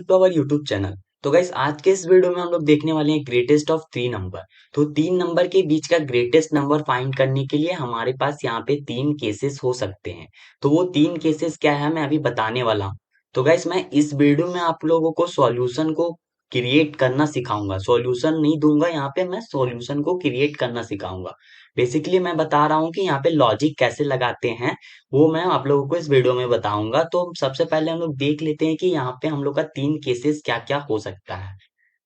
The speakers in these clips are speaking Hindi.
To our YouTube channel. तो गाइस आज के इस वीडियो में हम लोग देखने वाले हैं ग्रेटेस्ट ऑफ 3 नंबर। तो 3 नंबर के बीच का ग्रेटेस्ट नंबर फाइंड करने के लिए हमारे पास यहाँ पे 3 केसेस हो सकते हैं। तो वो 3 केसेस क्या है मैं अभी बताने वाला हूँ। तो गाइस मैं इस वीडियो में आप लोगों को सॉल्यूशन को क्रिएट करना सिखाऊंगा, सॉल्यूशन नहीं दूंगा यहाँ पे, मैं सॉल्यूशन को क्रिएट करना सिखाऊंगा। बेसिकली मैं बता रहा हूँ कि यहाँ पे लॉजिक कैसे लगाते हैं, वो मैं आप लोगों को इस वीडियो में बताऊंगा। तो सबसे पहले हम लोग देख लेते हैं कि यहाँ पे हम लोग का 3 केसेस क्या क्या हो सकता है।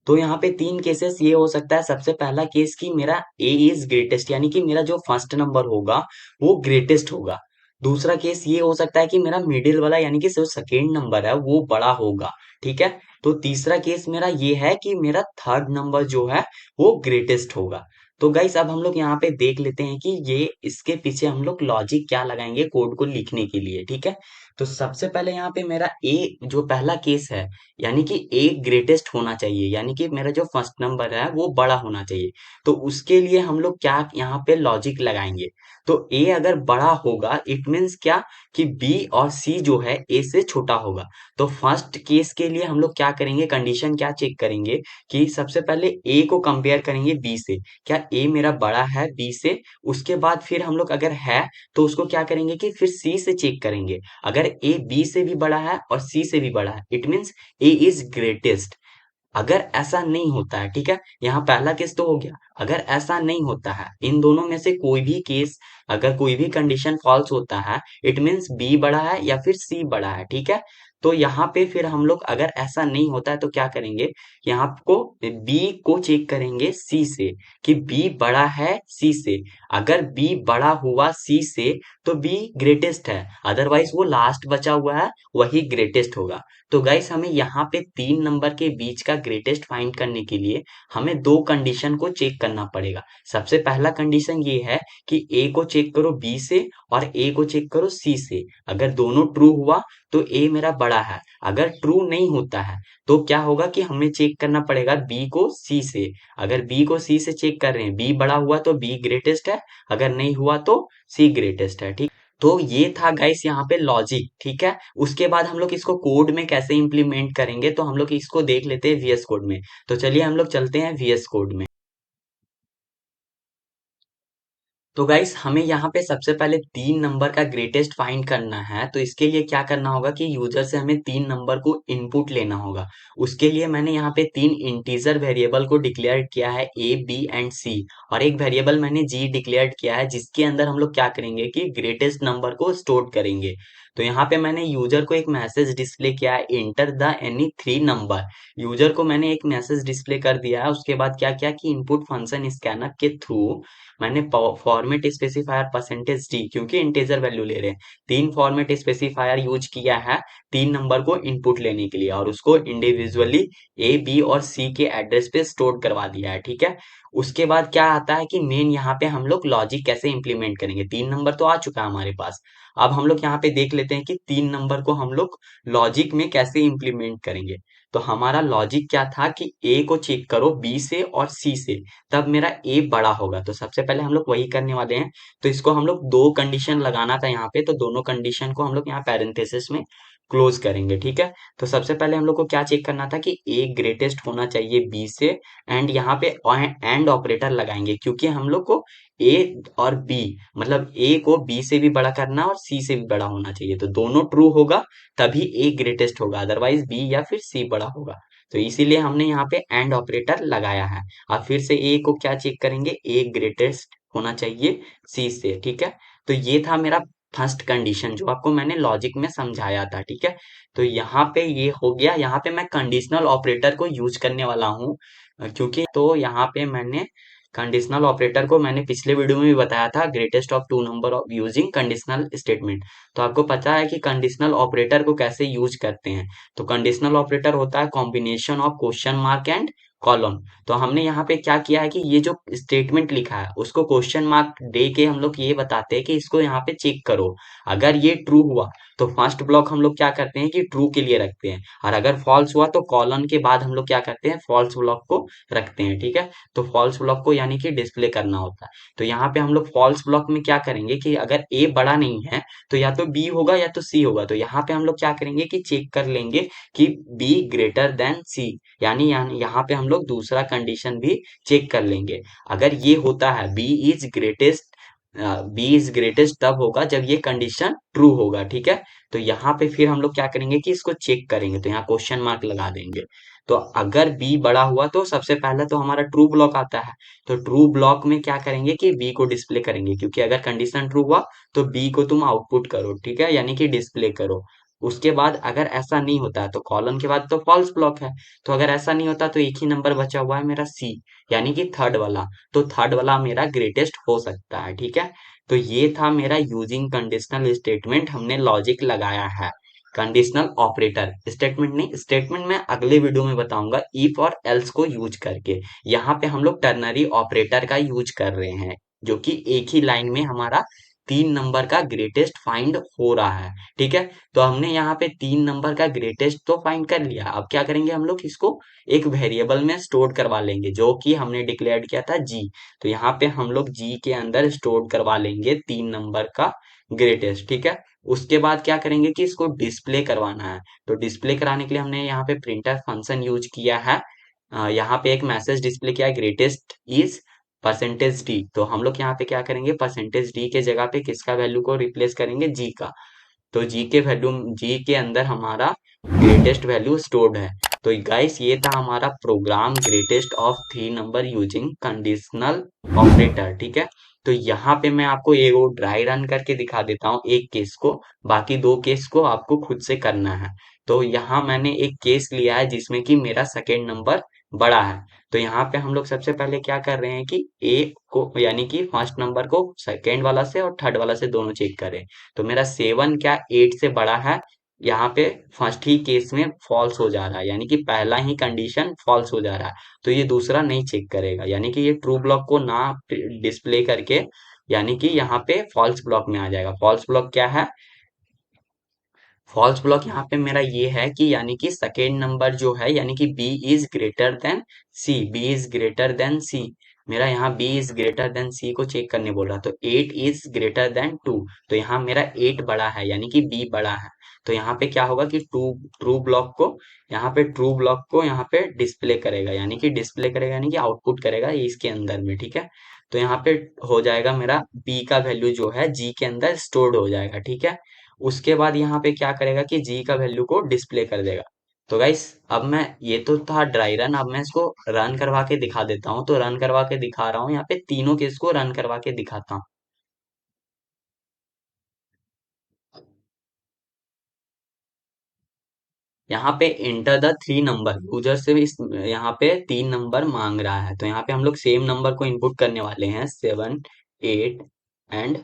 तो यहाँ पे 3 केसेस ये हो सकता है। सबसे पहला केस कि मेरा ए इज ग्रेटेस्ट, यानी कि मेरा जो फर्स्ट नंबर होगा वो ग्रेटेस्ट होगा। दूसरा केस ये हो सकता है कि मेरा मिडिल वाला यानी कि जो सेकेंड नंबर है वो बड़ा होगा। ठीक है। तो तीसरा केस मेरा ये है कि मेरा थर्ड नंबर जो है वो ग्रेटेस्ट होगा। तो गाइस अब हम लोग यहाँ पे देख लेते हैं कि ये इसके पीछे हम लोग लॉजिक क्या लगाएंगे कोड को लिखने के लिए। ठीक है। तो सबसे पहले यहाँ पे मेरा ए जो पहला केस है, यानी कि ए ग्रेटेस्ट होना चाहिए, यानी कि मेरा जो फर्स्ट नंबर है वो बड़ा होना चाहिए। तो उसके लिए हम लोग क्या यहाँ पे लॉजिक लगाएंगे। तो ए अगर बड़ा होगा इट मीन्स क्या कि बी और सी जो है ए से छोटा होगा। तो फर्स्ट केस के लिए हम लोग क्या करेंगे, कंडीशन क्या चेक करेंगे कि सबसे पहले ए को कंपेयर करेंगे बी से, क्या ए मेरा बड़ा है बी से। उसके बाद फिर हम लोग अगर है तो उसको क्या करेंगे कि फिर सी से चेक करेंगे। अगर ए बी से भी बड़ा है और सी से भी बड़ा है it means A is greatest. अगर ऐसा नहीं होता है, ठीक है, यहाँ पहला केस तो हो गया। अगर ऐसा नहीं होता है, इन दोनों में से कोई भी केस, अगर कोई भी कंडीशन फॉल्स होता है इट मीन्स बी बड़ा है या फिर सी बड़ा है। ठीक है। तो यहाँ पे फिर हम लोग अगर ऐसा नहीं होता है तो क्या करेंगे, यहाँ को बी को चेक करेंगे सी से कि बी बड़ा है सी से। अगर बी बड़ा हुआ सी से तो बी ग्रेटेस्ट है, अदरवाइज वो लास्ट बचा हुआ है वही ग्रेटेस्ट होगा। तो गाइस हमें यहाँ पे 3 नंबर के बीच का ग्रेटेस्ट फाइंड करने के लिए हमें दो कंडीशन को चेक करना पड़ेगा। सबसे पहला कंडीशन ये है कि ए को चेक करो बी से और ए को चेक करो सी से। अगर दोनों ट्रू हुआ तो ए मेरा बड़ा है। अगर ट्रू नहीं होता है तो क्या होगा कि हमें चेक करना पड़ेगा बी को सी से। अगर बी को सी से चेक कर रहे हैं, बी बड़ा हुआ तो बी ग्रेटेस्ट है, अगर नहीं हुआ तो सी ग्रेटेस्ट है। ठीक। तो ये था गाइस यहाँ पे लॉजिक। ठीक है। उसके बाद हम लोग इसको कोड में कैसे इंप्लीमेंट करेंगे तो हम लोग इसको देख लेते हैं वीएस कोड में। तो चलिए हम लोग चलते हैं वीएस कोड में। तो गाइस हमें यहाँ पे सबसे पहले 3 नंबर का ग्रेटेस्ट फाइंड करना है। तो इसके लिए क्या करना होगा कि यूजर से हमें 3 नंबर को इनपुट लेना होगा। उसके लिए मैंने यहाँ पे 3 इंटीजर वेरिएबल को डिक्लेयर किया है ए बी एंड सी, और एक वेरिएबल मैंने जी डिक्लेयर किया है जिसके अंदर हम लोग क्या करेंगे कि ग्रेटेस्ट नंबर को स्टोर करेंगे। तो यहाँ पे मैंने यूजर को एक मैसेज डिस्प्ले किया है, enter the any 3 number. User को मैंने एक मैसेज डिस्प्ले कर दिया है। उसके बाद क्या किया कि इनपुट फंक्शन स्कैनर के थ्रू मैंने फॉर्मेट स्पेसिफायर परसेंटेज डी, क्योंकि इंटीजर वैल्यू ले रहे हैं, 3 फॉर्मेट स्पेसिफायर यूज किया है 3 नंबर को इनपुट लेने के लिए, और उसको इंडिविजुअली ए बी और सी के एड्रेस पे स्टोर करवा दिया है। ठीक है। उसके बाद क्या आता है कि मेन यहाँ पे हम लोग लॉजिक कैसे इंप्लीमेंट करेंगे। 3 नंबर तो आ चुका है हमारे पास। अब हम लोग यहाँ पे देख लेते हैं कि 3 नंबर को हम लोग लॉजिक में कैसे इंप्लीमेंट करेंगे। तो हमारा लॉजिक क्या था कि ए को चेक करो बी से और सी से, तब मेरा ए बड़ा होगा। तो सबसे पहले हम लोग वही करने वाले हैं। तो इसको हम लोग दो कंडीशन लगाना था यहाँ पे, तो दोनों कंडीशन को हम लोग यहाँ पैरेंथेसिस में क्लोज करेंगे। ठीक है। तो सबसे पहले हम लोग को क्या चेक करना था कि ए ग्रेटेस्ट होना चाहिए बी से, एंड यहाँ पे एंड ऑपरेटर लगाएंगे क्योंकि हम लोग को ए और बी, मतलब ए को बी से भी बड़ा करना और सी से भी बड़ा होना चाहिए। तो दोनों ट्रू होगा तभी ए ग्रेटेस्ट होगा, अदरवाइज बी या फिर सी बड़ा होगा। तो इसीलिए हमने यहाँ पे एंड ऑपरेटर लगाया है। अब फिर से ए को क्या चेक करेंगे, ए ग्रेटेस्ट होना चाहिए सी से। ठीक है। तो ये था मेरा फर्स्ट कंडीशन जो आपको मैंने लॉजिक में समझाया था। ठीक है। तो यहाँ पे ये हो गया। यहाँ पे मैं कंडीशनल ऑपरेटर को यूज करने वाला हूँ, क्योंकि तो यहाँ पे मैंने कंडीशनल ऑपरेटर को मैंने पिछले वीडियो में भी बताया था, greatest of 2 number of using conditional statement. तो आपको पता है कि कंडीशनल ऑपरेटर को कैसे यूज करते हैं। तो कंडीशनल ऑपरेटर होता है combination of question mark and column. तो हमने यहाँ पे क्या किया है कि ये जो स्टेटमेंट लिखा है उसको क्वेश्चन मार्क दे के हम लोग ये बताते हैं कि इसको यहाँ पे चेक करो। अगर ये ट्रू हुआ तो फर्स्ट ब्लॉक हम लोग क्या करते हैं कि ट्रू के लिए रखते हैं, और अगर फॉल्स हुआ तो कॉलन के बाद हम लोग क्या करते हैं, फॉल्स ब्लॉक को रखते हैं। ठीक है, तो फॉल्स ब्लॉक को यानी कि डिस्प्ले करना होता है। तो यहाँ पे हम लोग फॉल्स ब्लॉक में क्या करेंगे कि अगर ए बड़ा नहीं है तो या तो बी होगा या तो सी होगा। तो यहाँ पे हम लोग क्या करेंगे कि चेक कर लेंगे कि बी ग्रेटर देन सी, यानी यहाँ पे हम लोग दूसरा कंडीशन भी चेक कर लेंगे। अगर ये होता है बी इज ग्रेटेस्ट तब होगा जब ये कंडीशन ट्रू होगा। ठीक है, तो यहाँ पे फिर हम लोग क्या करेंगे कि इसको चेक करेंगे, तो यहाँ क्वेश्चन मार्क लगा देंगे। तो अगर बी बड़ा हुआ तो सबसे पहले तो हमारा ट्रू ब्लॉक आता है। तो ट्रू ब्लॉक में क्या करेंगे कि बी को डिस्प्ले करेंगे, क्योंकि अगर कंडीशन ट्रू हुआ तो बी को तुम आउटपुट करो। ठीक है, यानी कि डिस्प्ले करो। उसके बाद अगर ऐसा नहीं होता है तो कॉलन के बाद तो फॉल्स ब्लॉक है। तो अगर ऐसा नहीं होता तो एक ही नंबर बचा हुआ है मेरा सी, यानी कि थर्ड वाला। तो थर्ड वाला मेरा ग्रेटेस्ट हो सकता है। ठीक है, तो ये था मेरा यूजिंग कंडीशनल स्टेटमेंट, हमने लॉजिक लगाया है। कंडीशनल ऑपरेटर स्टेटमेंट नहीं, स्टेटमेंट मैं अगले वीडियो में बताऊंगा इफ और एल्स को यूज करके। यहाँ पे हम लोग टर्नरी ऑपरेटर का यूज कर रहे हैं, जो कि एक ही लाइन में हमारा 3 नंबर का ग्रेटेस्ट फाइंड हो रहा है। ठीक है, तो हमने यहाँ पे 3 नंबर का ग्रेटेस्ट तो फाइंड कर लिया। अब क्या करेंगे, हम लोग इसको एक वेरिएबल में स्टोर करवा लेंगे, जो कि हमने डिक्लेयर किया था जी। तो यहाँ पे हम लोग जी के अंदर स्टोर करवा लेंगे 3 नंबर का ग्रेटेस्ट। ठीक है, उसके बाद क्या करेंगे कि इसको डिस्प्ले करवाना है। तो डिस्प्ले कराने के लिए हमने यहाँ पे प्रिंटर फंक्शन यूज किया है। यहाँ पे एक मैसेज डिस्प्ले किया है, ग्रेटेस्ट इज परसेंटेज डी। तो हम लोग यहाँ पे क्या करेंगे, परसेंटेज डी के जगह पे किसका वैल्यू को रिप्लेस करेंगे, जी का। तो जी के वैल्यू, जी के अंदर हमारा ग्रेटेस्ट वैल्यू स्टोर्ड है। तो गाइस ये था हमारा program greatest of 3 number using conditional operator. ठीक है, तो यहाँ पे मैं आपको एक वो ड्राई रन करके दिखा देता हूँ एक केस को, बाकी 2 केस को आपको खुद से करना है। तो यहाँ मैंने एक केस लिया है जिसमें कि मेरा सेकेंड नंबर बड़ा है। तो यहाँ पे हम लोग सबसे पहले क्या कर रहे हैं कि ए को यानी कि फर्स्ट नंबर को सेकेंड वाला से और थर्ड वाला से दोनों चेक करें। तो मेरा 7 क्या 8 से बड़ा है, यहाँ पे फर्स्ट ही केस में फॉल्स हो जा रहा है, यानी कि पहला ही कंडीशन फॉल्स हो जा रहा है। तो ये दूसरा नहीं चेक करेगा, यानी कि ये ट्रू ब्लॉक को ना डिस्प्ले करके, यानी कि यहाँ पे फॉल्स ब्लॉक में आ जाएगा। फॉल्स ब्लॉक क्या है, फॉल्स ब्लॉक यहाँ पे मेरा ये है कि यानी कि सेकेंड नंबर जो है, यानी कि B is greater than C, B is greater than C. मेरा यहाँ B is greater than C को चेक करने बोल रहा, तो 8 इज ग्रेटर देन 2। तो यहाँ मेरा 8 बड़ा है, यानी कि बी बड़ा है। तो यहाँ पे क्या होगा कि ट्रू ट्रू ब्लॉक को, यहाँ पे ट्रू ब्लॉक को यहाँ पे डिस्प्ले करेगा, यानी कि डिस्प्ले करेगा यानी कि आउटपुट करेगा ये इसके अंदर में। ठीक है, तो यहाँ पे हो जाएगा मेरा बी का वैल्यू जो है जी के अंदर स्टोर्ड हो जाएगा। ठीक है, उसके बाद यहाँ पे क्या करेगा कि जी का वैल्यू को डिस्प्ले कर देगा। तो गाइस अब मैं, ये तो था ड्राई रन, अब मैं इसको रन करवा के दिखा देता हूँ। तो रन करवा के दिखा रहा हूँ, यहाँ पे तीनों केस को रन करवा के दिखाता हूँ। यहाँ पे एंटर द 3 नंबर, यूजर से भी यहाँ पे 3 नंबर मांग रहा है। तो यहाँ पे हम लोग सेम नंबर को इनपुट करने वाले हैं, 7 8 एंड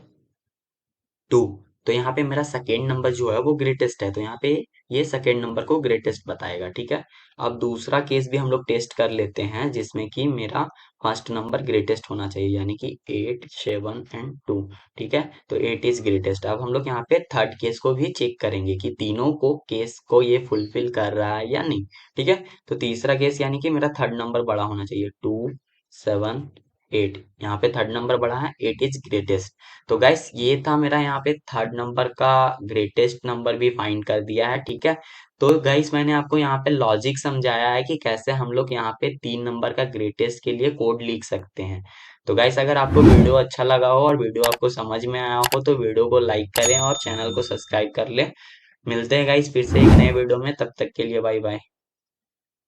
2। तो यहाँ पे मेरा सेकेंड नंबर जो है वो ग्रेटेस्ट है, तो यहाँ पे ये सेकेंड नंबर को ग्रेटेस्ट बताएगा। ठीक है, अब दूसरा केस भी हम लोग टेस्ट कर लेते हैं, जिसमें कि मेरा फर्स्ट नंबर ग्रेटेस्ट होना चाहिए, यानी कि 8 7 एंड 2। ठीक है, तो 8 इज ग्रेटेस्ट। अब हम लोग यहाँ पे थर्ड केस को भी चेक करेंगे कि तीनों को केस को ये फुलफिल कर रहा है या नहीं। ठीक है, तो तीसरा केस यानी कि मेरा थर्ड नंबर बड़ा होना चाहिए, 2 7 8। यहाँ पे थर्ड नंबर बड़ा है, 8 इज ग्रेटेस्ट। तो गाइस ये था मेरा यहाँ पे थर्ड नंबर का ग्रेटेस्ट नंबर भी फाइंड कर दिया है। ठीक है, तो गाइस मैंने आपको यहाँ पे लॉजिक समझाया है कि कैसे हम लोग यहाँ पे 3 नंबर का ग्रेटेस्ट के लिए कोड लिख सकते हैं। तो गाइस अगर आपको वीडियो अच्छा लगा हो और वीडियो आपको समझ में आया हो तो वीडियो को लाइक करें और चैनल को सब्सक्राइब कर लें। मिलते हैं गाइस फिर से एक नए वीडियो में, तब तक के लिए बाय बाय।